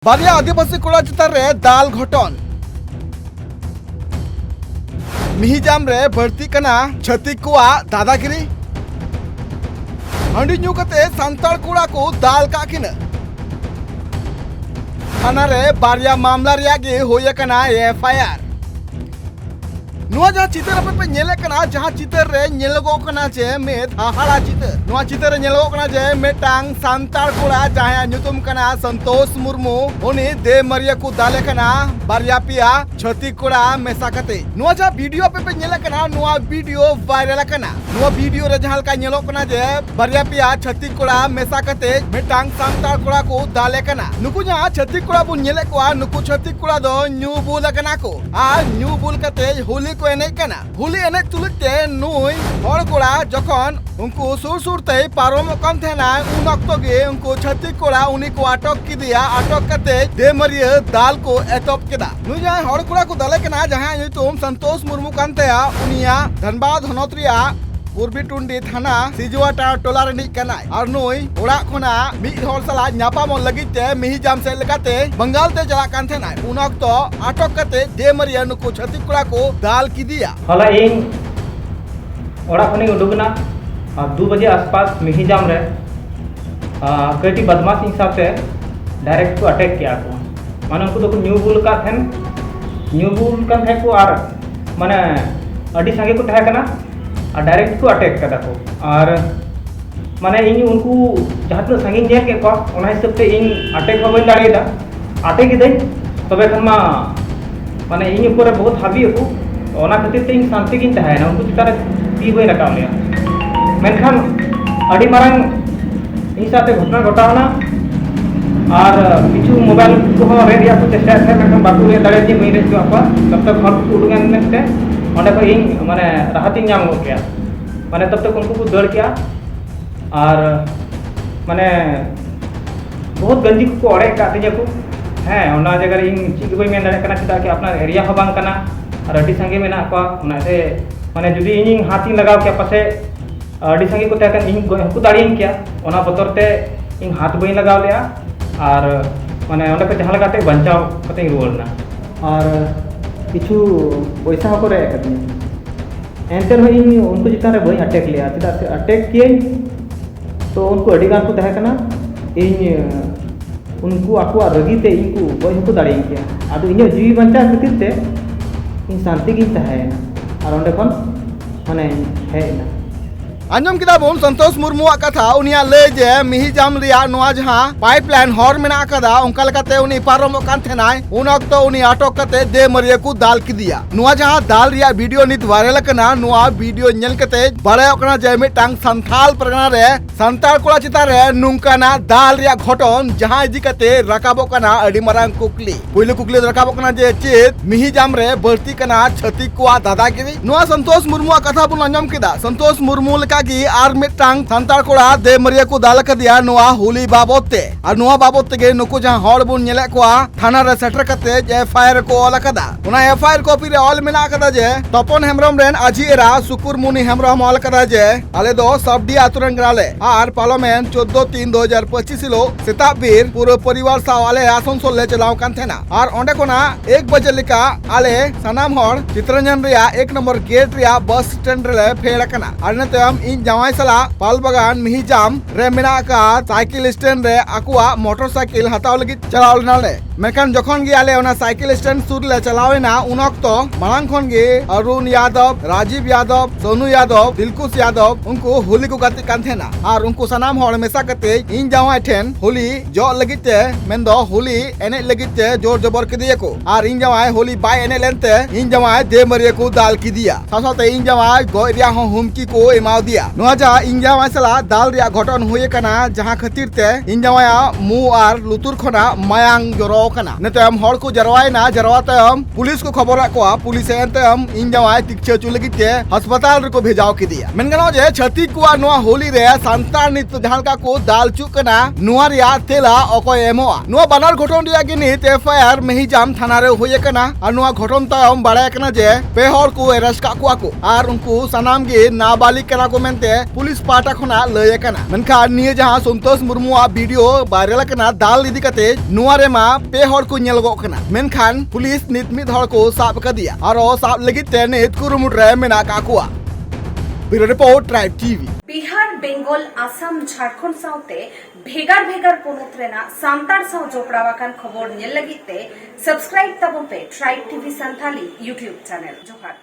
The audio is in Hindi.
बारिया आदिवासी कोड़ा चितार रे दाल घटन मिहिजाम रे भर्ती कना छत्तीक कोआ दादागिरी हंडी ᱧᱩ कते सांताल कोड़ा को दाल का किन थाना रे बारिया मामला रिया गे होय कना एफआईआर नुआ जहाँ चितर अपन पे नेले कना जहाँ चितर रे नेलगो कना जे में हाहाड़ा चितर नुआ चितर रे नेलगो कना जे मेटांग सांताल कोड़ा जहाँ ᱧᱩᱛᱩᱢ कना संतोष मुर्मू उनी दे मरिया को दाले कना बारिया पिया छत्तीक कोड़ा मेसा कते नुआ जहाँ वीडियो पे नेले कना नुआ वीडियो वायरल कना नुआ वीडियो रे जहाँ का नेलो कना जे बारिया पिया छत्तीक कोड़ा मेसा कते मेटांग सांताल कोड़ा को दाले कना नुकु जहाँ छत्तीक कोड़ा बु नेले कोआ नुकु छत्तीक कोड़ा दो ᱧᱩ बुल कना को आ ᱧᱩ बुल कते होली को एने कना होली एने तुलते नुई हर कोड़ा जखन उनको सुर सुरते पारम कम थे ना उन अक्तो गे उनको छत्तीक कोड़ा उन्हीं को अटक की दिया अटक करते दे मरिया दाल को एतप केदा नुई जहाँ हर कोड़ा को दाले कना जहाँ तुम संतोष मुर्मू कांते उनिया धनबाद हनोत्रिया पूर्वी टुंडी थाना सिजुआटा टोला रनी कना और नुई ओड़ा खोना मिद हर सला ᱧᱟᱯᱟᱢ लगिते मिहिजाम से लगाते बंगाल ते चला कान थे ना उन अक्तो अटक करते दे मरिया नुको छत्तीक कोड़ा को दाल की दिया हला इन ओड़ा खनी उडुगना 2 बजे आसपास मिहिजाम रे कटी बदमाश हिसाब से डायरेक्ट को अटैक किया को माने उनको तो ᱧᱩ बुल का थेन ᱧᱩ बुल का थे को और माने अडी संगे को तहे कना और डायरेक्ट को अटैक कदा को और माने इन उनको जहाँ तक संगी नेल के को ओना हिसाब से इन अटैक हो दाड़े दा अटैक दे तबे खमा माने इन ऊपर बहुत हावी को ओना खातिर ते इन शांति गिन तहे ना उनको चितार ती बई रकाव लिया मेनखान अडी मारंग इन साथे घटना घटावना और किछु मोबाइल को रे दिया को चेष्टा थे मेनखान बाकु रे दाड़े जे मई रे जो आपा तब तक हर को उडुगन मेनते ओंडे को इन माने राहती नाम हो गया माने तब तक उनको को दौड़ किया और माने बहुत गंजी को ओड़े काते को हैं ओना जगह इन चिक बई मेन दाड़े कना चिता कि अपना एरिया हो बांग कना और अडी संगे मेना को ओना से माने जुदी इन हाथी लगाव के पासे अडी संगे को तकन इन को दाड़ीन किया ओना बतरते इन हाथ बई लगाव लिया और माने ओंडे को जहां लगाते बंचाव कते रुवलना और किछु पैसा को रे कते एंटर होई उनको जिता रे बई अटैक लिया चिता से अटैक किए तो उनको अडी गान को तहे कना इन उनको आको रगीते इनको बई को दाड़ीन किया आदो इन जीवी बंचा खातिर ते इन शांति गिन तहे और ओंडे कोन माने है ना अंजम किदा बोन संतोष मुर्मू कथा उनिया ले जे मिहिजाम रिया नोआ जहां पाइपलाइन हॉर मेना कदा उनका लकाते उनी पारम कान थेनाय उन अक्तो उनी अटक कते दे मरिया को दाल की दिया नोआ जहां दाल रिया वीडियो नित वायरल कना नोआ वीडियो नेल कते बड़े ओकना जे मिटांग संथाल परगना रे संताल कोड़ा चिता रे नुंकाना दाल रिया घटन जहां इदी कते रकाबो कना अडी मारांग कुकली पहिले कुकली रकाबो कना जे चित मिहिजाम रे भर्ती कना छत्तीक कोआ दादागिरी नोआ संतोष मुर्मू कथा बुन अंजम किदा संतोष मुर्मू की आर मिटांग सांताल कोड़ा दे मरिया को दाल का दिया नुआ होली बाबोते और नुआ बाबोते गे नुको जहां हड़ बुन नेले कोआ थाना रे सेटर कते एफआईआर को ऑल कदा उना एफआईआर कॉपी रे ऑल मेना कदा जे तपन हेमरम रेन आजी एरा सुकुर मुनि हेमरम ऑल कदा जे आले दो सबडी आतुरन ग्राले और पार्लियामेंट 14/3/2025 हिलो सेताबीर पूरे परिवार साव आले आसनसोल ले चलाव कान थेना और ओंडे कोना 1 बजे लिका आले सनाम हड़ चित्रंजन रिया 1 नंबर गेट रिया बस स्टैंड रे फेड़ कना और नतम इन जवाई सला पाल बगान मिहिजाम रे मेना का साइकिल स्टैंड रे आकुआ मोटरसाइकिल हताव लगी चलाव नाले मेकन जखन गे आले ओना साइकिल स्टैंड सुर ले चलावेना उन अक्तो मांग खन गे अरुण यादव राजीव यादव सोनू यादव दिलकुश यादव उनको होली को गाती कान थेना और उनको सनाम हड़ मेसा कते इन जवाई ठेन होली जो लगिते मेंदो होली एने लगिते जोर जबर के दिए को और इन जवाई होली बाय एने लेनते इन जवाई दे मरिया को दाल की दिया साथाते इन जवाई गोरिया हो हुमकी को एमाव दिया नोआ जा इन जवाई सला दाल रिया घटन होये कना जहां खातिर ते इन जवाया मु और लुतुर खना मायांग जरो कना नतम हड़ को जरवायना जरवाते हम पुलिस को खबर को पुलिस एनते हम इन जवाई तिक्छे चुलगिते अस्पताल रे को भेजाव की दिया मेनगनो जे छत्तीक कोआ नोआ होली रे सांताल नित जहां का को दाल चुकना नोआ रिया तेला अकोय एमोआ नोआ बानार घटन रिया गिनित एफआईआर मिहिजाम थाना रे होये कना और नोआ घटन ता हम बाड़ाय कना जे पे हड़ को एरेस्ट का को और उनको सनाम गे नाबालिग कना को मेंते पुलिस पाटा खना लय कना मेनखान निये जहां संतोष मुर्मू वीडियो वायरल कना दाल इदी कते नुआ रे मा पे हर को नेलगो कना मेनखान पुलिस नित मिद हर को साब कदिया आरो साब लगित ते नित कुरुमुट रे मेना काकुआ bureau report Tribe TV Bihar Bengal Assam Jharkhand साउते भेगार भेगार पोनोत रेना सांतार साउ जोपड़ावाकान खबर नेल लगिते सब्सक्राइब तबों पे Tribe TV Santali YouTube channel जोहार।